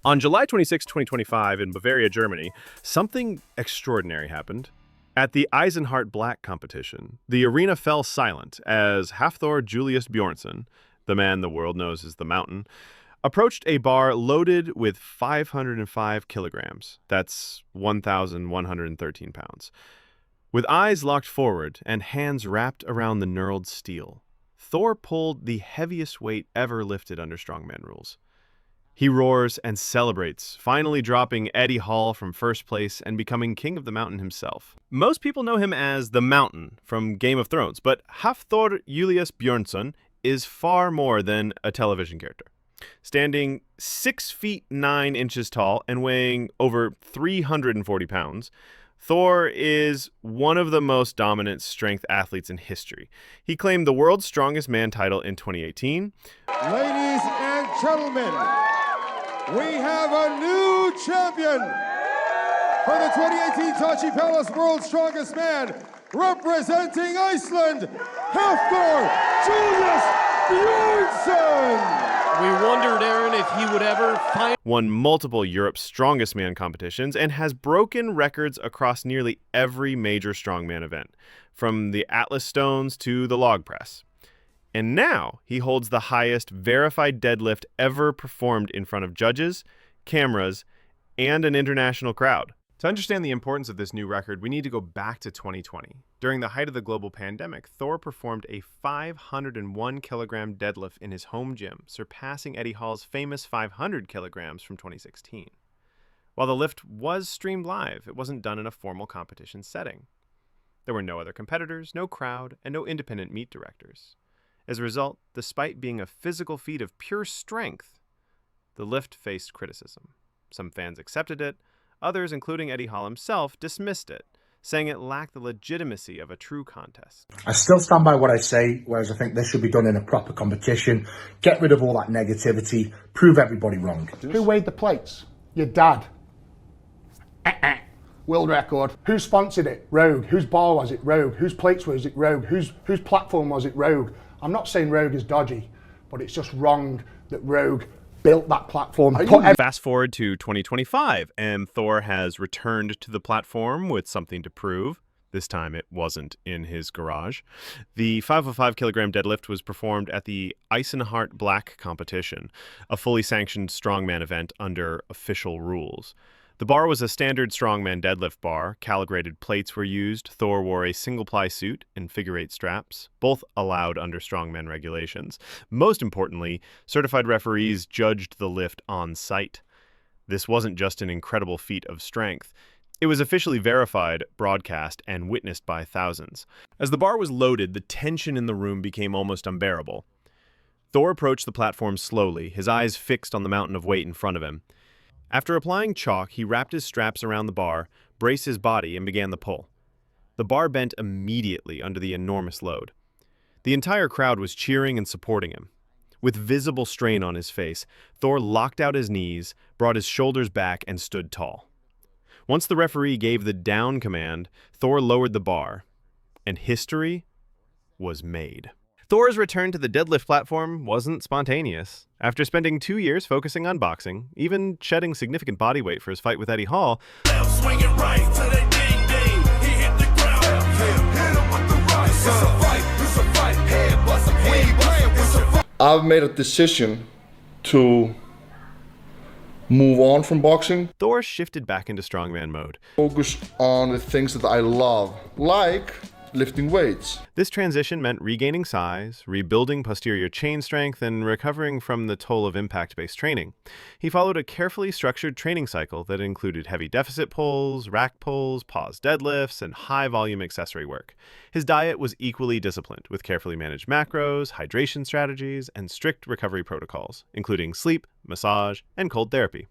On July 26, 2025, in Bavaria, Germany, something extraordinary happened. At the Eisenhart Black Competition, the arena fell silent as Hafþór Júlíus Björnsson, the man the world knows as the Mountain, approached a bar loaded with 505 kilograms. That's 1,113 pounds. With eyes locked forward and hands wrapped around the knurled steel, Thor pulled the heaviest weight ever lifted under strongman rules. He roars and celebrates, finally dropping Eddie Hall from first place and becoming king of the mountain himself. Most people know him as the Mountain from Game of Thrones, but Hafþór Júlíus Björnsson is far more than a television character. Standing 6 feet 9 inches tall and weighing over 340 pounds, Thor is one of the most dominant strength athletes in history. He claimed the world's strongest man title in 2018. Ladies and gentlemen, we have a new champion for the 2018 Tachi Palace World's Strongest Man, representing Iceland, Hafþór Júlíus Björnsson. We wondered, Aaron, if he would ever find... Won multiple Europe's Strongest Man competitions and has broken records across nearly every major strongman event, from the Atlas Stones to the log press. And now he holds the highest verified deadlift ever performed in front of judges, cameras, and an international crowd. To understand the importance of this new record, we need to go back to 2020. During the height of the global pandemic, Thor performed a 501 kilogram deadlift in his home gym, surpassing Eddie Hall's famous 500 kilograms from 2016. While the lift was streamed live, it wasn't done in a formal competition setting. There were no other competitors, no crowd, and no independent meet directors. As a result, despite being a physical feat of pure strength, the lift faced criticism. Some fans accepted it, others, including Eddie Hall himself, dismissed it, saying it lacked the legitimacy of a true contest. I still stand by what I say, whereas I think this should be done in a proper competition. Get rid of all that negativity, prove everybody wrong. Who weighed the plates? Your dad. World record. Who sponsored it? Rogue. Whose bar was it? Rogue. Whose plates was it? Rogue. Whose platform was it? Rogue. I'm not saying Rogue is dodgy, but it's just wrong that Rogue built that platform. Fast forward to 2025, and Thor has returned to the platform with something to prove. This time it wasn't in his garage. The 505 kilogram deadlift was performed at the Eisenhart Black Competition, a fully sanctioned strongman event under official rules. The bar was a standard strongman deadlift bar. Calibrated plates were used. Thor wore a single-ply suit and figure-8 straps, both allowed under strongman regulations. Most importantly, certified referees judged the lift on site. This wasn't just an incredible feat of strength. It was officially verified, broadcast, and witnessed by thousands. As the bar was loaded, the tension in the room became almost unbearable. Thor approached the platform slowly, his eyes fixed on the mountain of weight in front of him. After applying chalk, he wrapped his straps around the bar, braced his body, and began the pull. The bar bent immediately under the enormous load. The entire crowd was cheering and supporting him. With visible strain on his face, Thor locked out his knees, brought his shoulders back, and stood tall. Once the referee gave the down command, Thor lowered the bar, and history was made. Thor's return to the deadlift platform wasn't spontaneous. After spending 2 years focusing on boxing, even shedding significant body weight for his fight with Eddie Hall, I've made a decision to move on from boxing. Thor shifted back into strongman mode. Focus on the things that I love, like lifting weights. This transition meant regaining size, rebuilding posterior chain strength, and recovering from the toll of impact-based training. He followed a carefully structured training cycle that included heavy deficit pulls, rack pulls, pause deadlifts, and high-volume accessory work. His diet was equally disciplined, with carefully managed macros, hydration strategies, and strict recovery protocols, including sleep, massage, and cold therapy.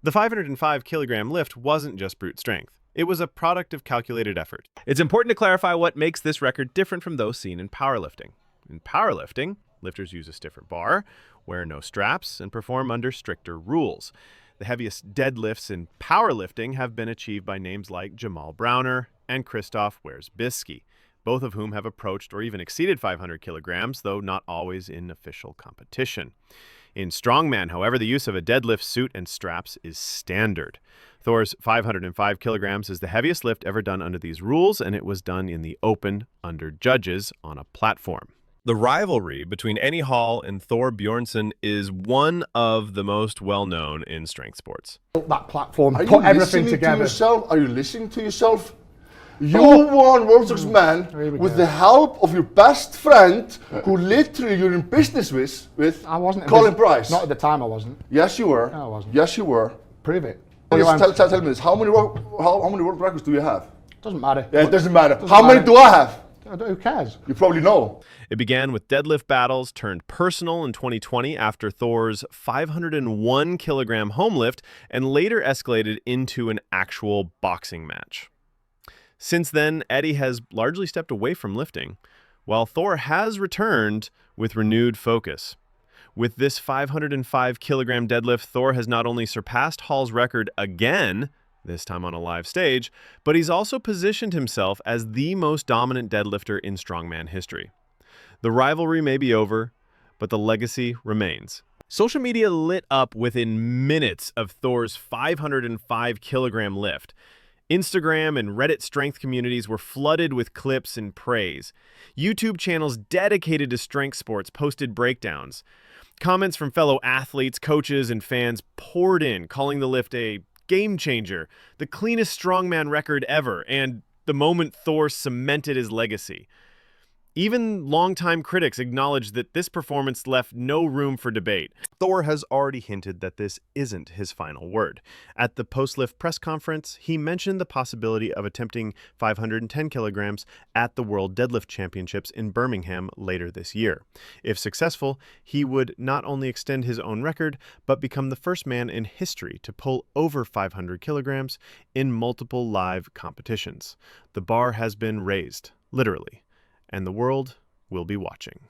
The 505 kilogram lift wasn't just brute strength. It was a product of calculated effort. It's important to clarify what makes this record different from those seen in powerlifting. In powerlifting, lifters use a stiffer bar, wear no straps, and perform under stricter rules. The heaviest deadlifts in powerlifting have been achieved by names like Jamal Browner and Christoph Wierzbicki, both of whom have approached or even exceeded 500 kilograms, though not always in official competition. In Strongman, however, the use of a deadlift suit and straps is standard. Thor's 505 kilograms is the heaviest lift ever done under these rules, and it was done in the open under judges on a platform. The rivalry between Eddie Hall and Thor Bjornsson is one of the most well-known in strength sports. That platform, Are put you everything listening together. to yourself? Are you listening to yourself? You won World Strongman with the help of your best friend, who literally you're in business with I wasn't. Colin Price. Not at the time, I wasn't. Yes, you were. No, I wasn't. Yes, you were. Prove it. Tell me this. How many world records do you have? Doesn't matter. Yeah, it doesn't matter. How many do I have? Who cares? You probably know. It began with deadlift battles turned personal in 2020 after Thor's 501 kilogram home lift, and later escalated into an actual boxing match. Since then, Eddie has largely stepped away from lifting, while Thor has returned with renewed focus. With this 505 kilogram deadlift, Thor has not only surpassed Hall's record again, this time on a live stage, but he's also positioned himself as the most dominant deadlifter in strongman history. The rivalry may be over, but the legacy remains. Social media lit up within minutes of Thor's 505 kilogram lift. Instagram and Reddit strength communities were flooded with clips and praise. YouTube channels dedicated to strength sports posted breakdowns. Comments from fellow athletes, coaches, and fans poured in, calling the lift a game changer, the cleanest strongman record ever, and the moment Thor cemented his legacy. Even longtime critics acknowledged that this performance left no room for debate. Thor has already hinted that this isn't his final word. At the post-lift press conference, he mentioned the possibility of attempting 510 kilograms at the World Deadlift Championships in Birmingham later this year. If successful, he would not only extend his own record, but become the first man in history to pull over 500 kilograms in multiple live competitions. The bar has been raised, literally, and the world will be watching.